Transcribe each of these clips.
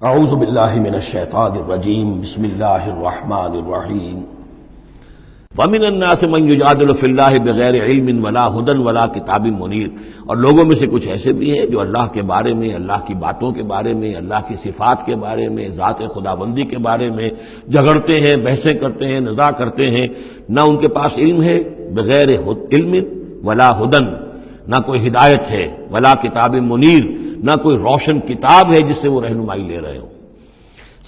اعوذ باللہ من الشیطان الرجیم بسم اللہ الرحمن الرحیم ومن الناس من یجادل فی اللہ بغیر علم ولا ہدی ولا کتاب منیر، اور لوگوں میں سے کچھ ایسے بھی ہیں جو اللہ کے بارے میں، اللہ کی باتوں کے بارے میں، اللہ کی صفات کے بارے میں، ذات خداوندی کے بارے میں جھگڑتے ہیں، بحثیں کرتے ہیں، نزاع کرتے ہیں، نہ ان کے پاس علم ہے، بغیر علم ولا ہدی، نہ کوئی ہدایت ہے، ولا کتاب منیر، نہ کوئی روشن کتاب ہے جس سے وہ رہنمائی لے رہے ہوں۔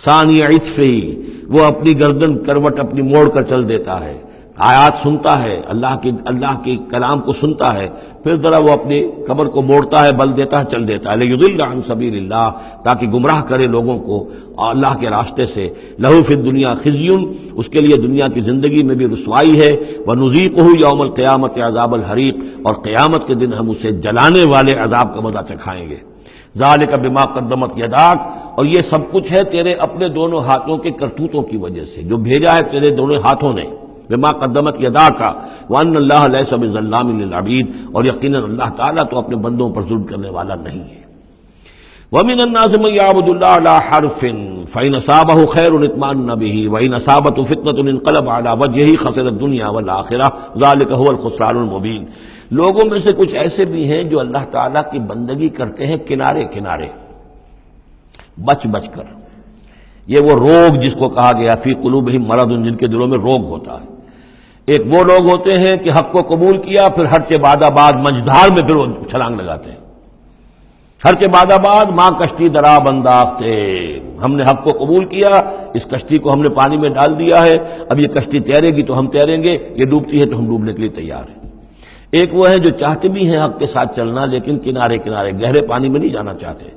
ثانی عطفہ، وہ اپنی گردن کروٹ اپنی موڑ کر چل دیتا ہے، آیات سنتا ہے، اللہ کے کلام کو سنتا ہے، پھر ذرا وہ اپنی کمر کو موڑتا ہے، بل دیتا ہے، چل دیتا ہے، لیضل عن سبیل اللہ، تاکہ گمراہ کرے لوگوں کو اللہ کے راستے سے۔ لہ فی الدنیا خزی، اس کے لیے دنیا کی زندگی میں بھی رسوائی ہے، ونذیقہ یوم القیامت عذاب الحریق، اور قیامت کے دن ہم اسے جلانے والے عذاب کا مزہ چکھائیں گے۔ ذالک بما قدمت یداک، اور یہ سب کچھ ہے تیرے اپنے دونوں ہاتھوں کے کرتوتوں کی وجہ سے، جو بھیجا ہے تیرے دونوں ہاتھوں نے، بما قدمت یداک، وان اللہ لیس بظلام للعبید، اور یقیناً اللہ تعالیٰ تو اپنے بندوں پر ظلم کرنے والا نہیں ہے۔ ومن الناس من يعبد الله على حرف فإن أصابه خير اطمأن به وإن أصابته فتنة انقلب على وجهه خسر الدنيا والآخرة ذلك هو الخسران المبين۔ لوگوں میں سے کچھ ایسے بھی ہیں جو اللہ تعالیٰ کی بندگی کرتے ہیں کنارے کنارے، بچ بچ کر۔ یہ وہ روگ جس کو کہا گیا فی قلوبہم مرض، جن کے دلوں میں روگ ہوتا ہے۔ ایک وہ لوگ ہوتے ہیں کہ حق کو قبول کیا، پھر ہر کے بعد منجدھار میں پھر وہ چھلانگ لگاتے ہیں۔ ہر کے بعد ماں کشتی دراب انداختے، ہم نے حق کو قبول کیا، اس کشتی کو ہم نے پانی میں ڈال دیا ہے، اب یہ کشتی تیرے گی تو ہم تیریں گے، یہ ڈوبتی ہے تو ہم ڈوبنے کے لیے تیار ہیں۔ ایک وہ ہے جو چاہتے بھی ہیں حق کے ساتھ چلنا، لیکن کنارے کنارے گہرے پانی میں نہیں جانا چاہتے،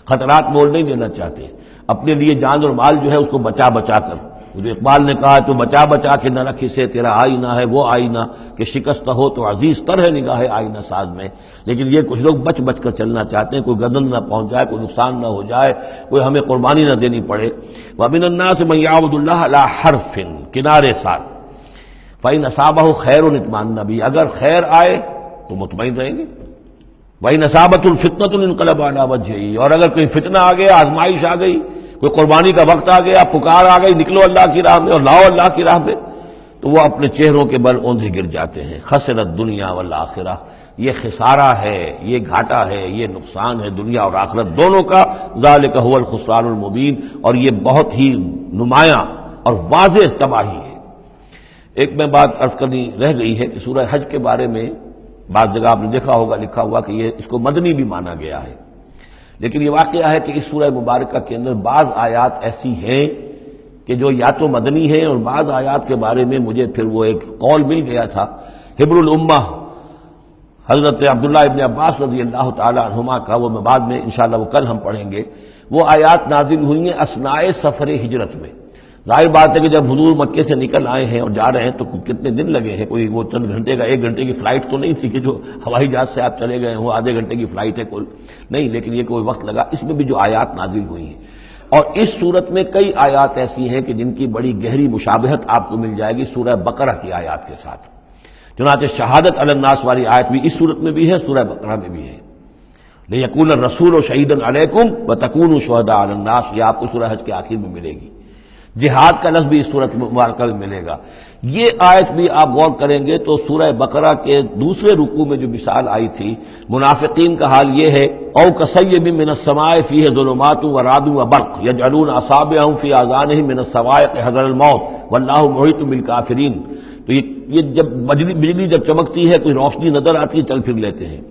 خطرات مول نہیں لینا چاہتے، اپنے لیے جان اور مال جو ہے اس کو بچا بچا کر۔ جو اقبال نے کہا تو بچا بچا کے نہ رکھی سے تیرا آئینہ ہے وہ آئینہ، کہ شکست ہو تو عزیز تر ہے نگاہ آئینہ ساز میں۔ لیکن یہ کچھ لوگ بچ بچ کر چلنا چاہتے ہیں، کوئی گردن نہ پہنچ جائے، کوئی نقصان نہ ہو جائے، کوئی ہمیں قربانی نہ دینی پڑے۔ وَمِنَ النَّاسِ مَن يَعْبُدُ اللَّهَ عَلَىٰ حَرْفٍ، کنارے ساتھ۔ فَإِنْ أَصَابَهُ خَيْرٌ اطْمَأَنَّ بِهِ، اگر خیر آئے تو مطمئن رہیں گے۔ وَإِنْ أَصَابَتْهُ الْفِتْنَةُ انقلب عَلَىٰ وَجْهِهِ، اور اگر کوئی فتنہ آ گیا، آزمائش آ گئی، کوئی قربانی کا وقت آ گیا، پکار آ گئی، نکلو اللہ کی راہ میں اور لاؤ اللہ کی راہ میں، تو وہ اپنے چہروں کے بل اوندھے گر جاتے ہیں۔ خسرت دنیا والآخرہ، یہ خسارہ ہے، یہ گھاٹا ہے، یہ نقصان ہے دنیا اور آخرت دونوں کا۔ ذالک هو الخسران المبین، اور یہ بہت ہی نمایاں اور واضح تباہی ہے۔ ایک میں بات عرض کرنی رہ گئی ہے کہ سورہ حج کے بارے میں بعض جگہ آپ نے دیکھا ہوگا لکھا ہوا کہ یہ اس کو مدنی بھی مانا گیا ہے، لیکن یہ واقعہ ہے کہ اس سورہ مبارکہ کے اندر بعض آیات ایسی ہیں کہ جو یا تو مدنی ہیں، اور بعض آیات کے بارے میں مجھے پھر وہ ایک قول مل گیا تھا حبر الامہ حضرت عبداللہ ابن عباس رضی اللہ تعالی عنہما کا، وہ میں بعد میں انشاءاللہ وہ کل ہم پڑھیں گے۔ وہ آیات نازل ہوئی ہیں اثناء سفر ہجرت میں۔ ظاہر بات ہے کہ جب حضور مکے سے نکل آئے ہیں اور جا رہے ہیں تو کتنے دن لگے ہیں، کوئی وہ چند گھنٹے کا، 1 گھنٹے کی فلائٹ تو نہیں تھی کہ جو ہوائی جہاز سے آپ چلے گئے ہیں وہ آدھے گھنٹے کی فلائٹ ہے کل، نہیں، لیکن یہ کوئی وقت لگا۔ اس میں بھی جو آیات نازل ہوئی ہیں، اور اس صورت میں کئی آیات ایسی ہیں کہ جن کی بڑی گہری مشابہت آپ کو مل جائے گی سورہ بقرہ کی آیات کے ساتھ۔ چنانچہ شہادت علی الناس والی آیت بھی اس صورت میں بھی ہے، سورہ بقرہ میں بھی ہے۔ لِيَكُونَ الرَّسُولُ شَهِيدًا عَلَيْكُمْ وَتَكُونُوا شُهَدَاءَ عَلَى النَّاسِ، یہ آپ کو سورہ حج کے آخر میں ملے گی۔ جہاد کا لفظ بھی اس صورت مبارکہ میں ملے گا۔ یہ آیت بھی آپ غور کریں گے تو سورہ بقرہ کے دوسرے رکوع میں جو مثال آئی تھی منافقین کا حال یہ ہے، او کصیب من السماء فیہ ظلمات ورعد وبرق یجعلون اصابعهم فی آذانہم من الصواعق حذر الموت واللہ محیط بالکافرین۔ تو یہ جب بجلی جب چمکتی ہے، کوئی روشنی نظر آتی ہے، چل پھر لیتے ہیں،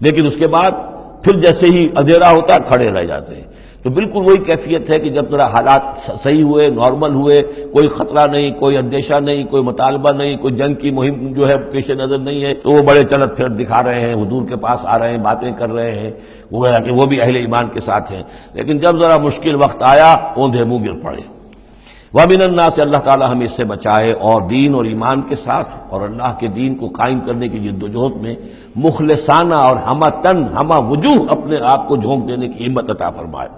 لیکن اس کے بعد پھر جیسے ہی اندھیرا ہوتا ہے کھڑے رہ جاتے ہیں۔ تو بالکل وہی کیفیت ہے کہ جب ذرا حالات صحیح ہوئے، نارمل ہوئے، کوئی خطرہ نہیں، کوئی اندیشہ نہیں، کوئی مطالبہ نہیں، کوئی جنگ کی مہم جو ہے پیش نظر نہیں ہے، تو وہ بڑے چلت پھر دکھا رہے ہیں، حضور کے پاس آ رہے ہیں، باتیں کر رہے ہیں، گویا کہ وہ بھی اہل ایمان کے ساتھ ہیں۔ لیکن جب ذرا مشکل وقت آیا، اوندھے منہ گر پڑے۔ وَمِنَ النَّاسِ، اللہ تعالی ہمیں اس سے بچائے، اور دین اور ایمان کے ساتھ اور اللہ کے دین کو قائم کرنے کی جد و جہد میں مخلصانہ اور ہمہ وجوہ اپنے آپ کو جھونک دینے کی ہمت عطا فرمائے۔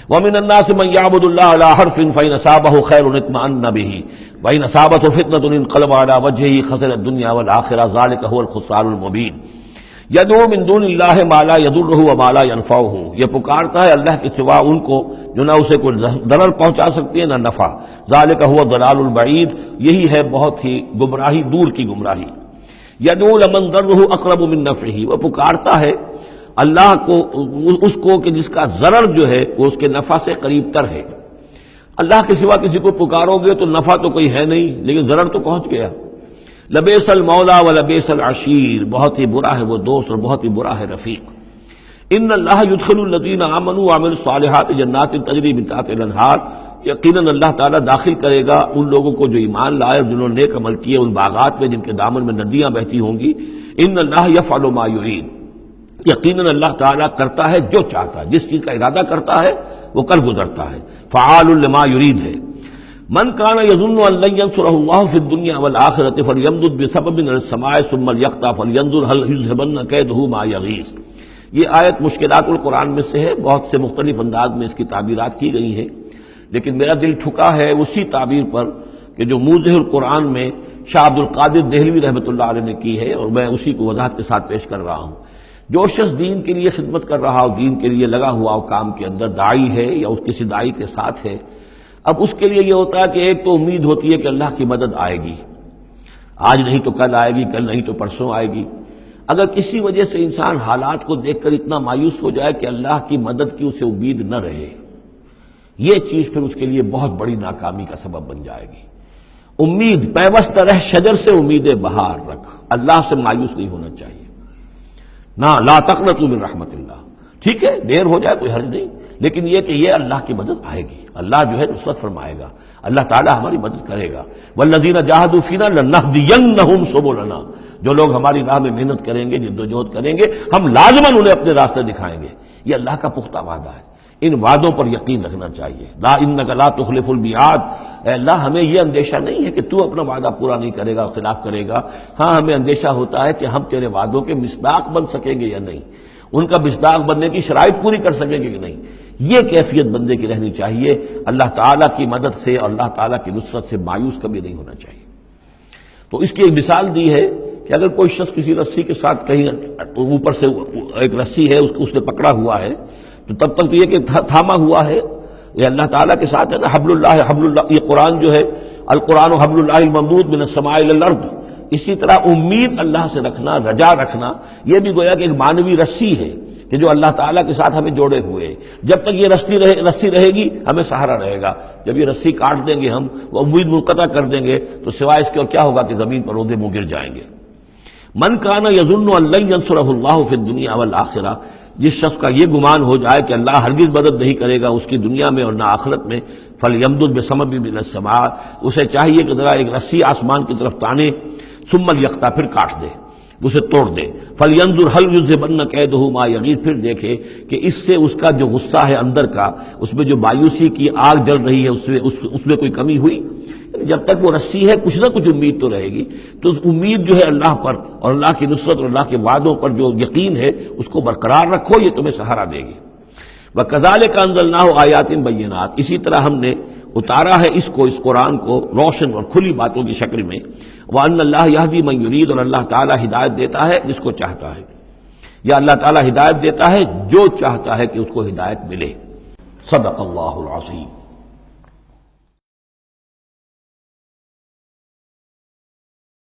وَمِنَ النَّاسِ مَن يَعْبُدُ اللَّهَ عَلَىٰ حَرْفٍ فَإِنْ أَصَابَهُ خَيْرٌ اطْمَأَنَّ بِهِ وَإِنْ أَصَابَتْهُ فِتْنَةٌ انقلب عَلَىٰ وَجْهِهِ خَسِرَ الدُّنْيَا وَالْآخِرَةَ ذَلِكَ هُوَ الْخُسْرَانُ الْمُبِينُ۔ یدعو من دون اللہ ما لا یضرہ وما لا ینفعہ، یہ پکارتا ہے اللہ کے سوا ان کو جو نہ اسے کوئی ضرر پہنچا سکتی ہے نہ نفع، ذالک هو الضلال البعید، یہی ہے بہت ہی گمراہی، دور کی گمراہی۔ یدعو لمن ضرہ اقرب من نفعہ، وہ پکارتا ہے اللہ کو اس کو کہ جس کا ضرر جو ہے وہ اس کے نفع سے قریب تر ہے۔ اللہ کے سوا کسی کو پکارو گے تو نفع تو کوئی ہے نہیں لیکن ضرر تو پہنچ گیا۔ لبئس المولا ولبئس العشیر، بہت ہی برا ہے وہ دوست اور بہت ہی برا ہے رفیق۔ ان اللہ یدخل الذین آمنوا وعملوا الصالحات جنات تجری من تحتها الانہار، یقیناً اللہ تعالیٰ داخل کرے گا ان لوگوں کو جو ایمان لائے اور جنہوں نے نیک عمل کیے ان باغات میں جن کے دامن میں ندیاں بہتی ہوں گی۔ ان اللہ یفعل ما یرید، یقیناً اللہ تعالیٰ کرتا ہے جو چاہتا ہے، جس چیز کا ارادہ کرتا ہے وہ کر گزرتا ہے، فعال لما یرید ہے۔ من کان یظن ان لن ینصرہ اللہ فی الدنیا والآخرۃ فلیمدد بسبب من السماء ثم لیقطع فلینظر هل یذهبن کیدہ ما یغیظ۔ یہ آیت مشکلات القرآن میں سے ہے، بہت سے مختلف انداز میں اس کی تعبیرات کی گئی ہیں، لیکن میرا دل ٹھکا ہے اسی تعبیر پر کہ جو موضح القرآن میں شاہ عبد القادر دہلوی رحمۃ اللہ علیہ نے کی ہے، اور میں اسی کو وضاحت کے ساتھ پیش کر رہا ہوں۔ جو شخص دین کے لیے خدمت کر رہا ہو، دین کے لیے لگا ہوا ہو کام کے اندر، داعی ہے یا اس کسی داعی کے ساتھ ہے، اب اس کے لیے یہ ہوتا ہے کہ ایک تو امید ہوتی ہے کہ اللہ کی مدد آئے گی، آج نہیں تو کل آئے گی، کل نہیں تو پرسوں آئے گی۔ اگر کسی وجہ سے انسان حالات کو دیکھ کر اتنا مایوس ہو جائے کہ اللہ کی مدد کی اسے امید نہ رہے، یہ چیز پھر اس کے لیے بہت بڑی ناکامی کا سبب بن جائے گی۔ امید پیوست رہ شجر سے امید بہار رکھ، اللہ سے مایوس نہیں ہونا چاہیے۔ نہ لا تقنطوا من رحمت اللہ، ٹھیک ہے دیر ہو جائے کوئی حرج نہیں، لیکن یہ کہ یہ اللہ کی مدد آئے گی، اللہ جو ہے نصرت فرمائے گا، اللہ تعالی ہماری مدد کرے گا۔ والذین جاہدوا فینا لنہدینہم سبلنا، جو لوگ ہماری راہ میں محنت کریں گے، جدوجہد کریں گے، ہم لازماً انہیں اپنے راستے دکھائیں گے۔ یہ اللہ کا پختہ وعدہ ہے، ان وعدوں پر یقین رکھنا چاہیے۔ لا انک لا تخلف المیعاد، اے اللہ ہمیں یہ اندیشہ نہیں ہے کہ تو اپنا وعدہ پورا نہیں کرے گا، خلاف کرے گا، ہاں ہمیں اندیشہ ہوتا ہے کہ ہم تیرے وعدوں کے مصداق بن سکیں گے یا نہیں، ان کا مصداق بننے کی شرائط پوری کر سکیں گے کہ نہیں۔ یہ کیفیت بندے کی رہنی چاہیے، اللہ تعالیٰ کی مدد سے اور اللہ تعالیٰ کی نصرت سے مایوس کبھی نہیں ہونا چاہیے۔ تو اس کی ایک مثال دی ہے کہ اگر کوئی شخص کسی رسی کے ساتھ کہیں اوپر سے ایک رسی ہے اس نے پکڑا ہوا ہے، تو تب تک تو یہ کہ تھاما ہوا ہے، یہ اللہ تعالیٰ کے ساتھ ہے نا، حبل اللہ، یہ قرآن جو ہے القرآن حبل اللہ الممدود من السماء الی الارض، اسی طرح امید اللہ سے رکھنا، رجا رکھنا، یہ بھی گویا کہ ایک معنوی رسی ہے کہ جو اللہ تعالیٰ کے ساتھ ہمیں جوڑے ہوئے ہیں۔ جب تک یہ رسی رہے گی ہمیں سہارا رہے گا، جب یہ رسی کاٹ دیں گے ہم، وہ امید منقطع کر دیں گے تو سوائے اس کے اور کیا ہوگا کہ زمین پر اودے منہ گر جائیں گے۔ من کان یظن ان لن ینصرہ اللہ فی الدنیا والآخرہ، جس شخص کا یہ گمان ہو جائے کہ اللہ ہرگز مدد نہیں کرے گا اس کی دنیا میں اور نہ آخرت میں، فلیمدد بسبب من السماء، اسے چاہیے کہ ذرا ایک رسی آسمان کی طرف تانے، ثم لیقطع، پھر کاٹ دے، اسے توڑ دے، فلینظر هل یذهبن کیدہ ما یغیظ، پھر دیکھے کہ اس سے اس کا جو غصہ ہے اندر کا، اس میں جو مایوسی کی آگ جل رہی ہے اس میں کوئی کمی ہوئی۔ جب تک وہ رسی ہے کچھ نہ کچھ امید تو رہے گی، تو اس امید جو ہے اللہ پر اور اللہ کی نصرت اور اللہ کے وعدوں پر جو یقین ہے اس کو برقرار رکھو، یہ تمہیں سہارا دے گی۔ وَكَذَلِكَ أَنزَلْنَاهُ آيَاتٍ بَيِّنَاتٍ، اسی طرح ہم نے اتارا ہے اس قرآن کو روشن اور کھلی باتوں کی شکل میں۔ وَأَنَّ اللَّهَ يَهْدِي مَن يُرِيدُ، اور اللہ تعالیٰ ہدایت دیتا ہے جس کو چاہتا ہے، یا اللہ تعالیٰ ہدایت دیتا ہے جو چاہتا ہے کہ اس کو ہدایت ملے۔ صدق اللہ العظیم۔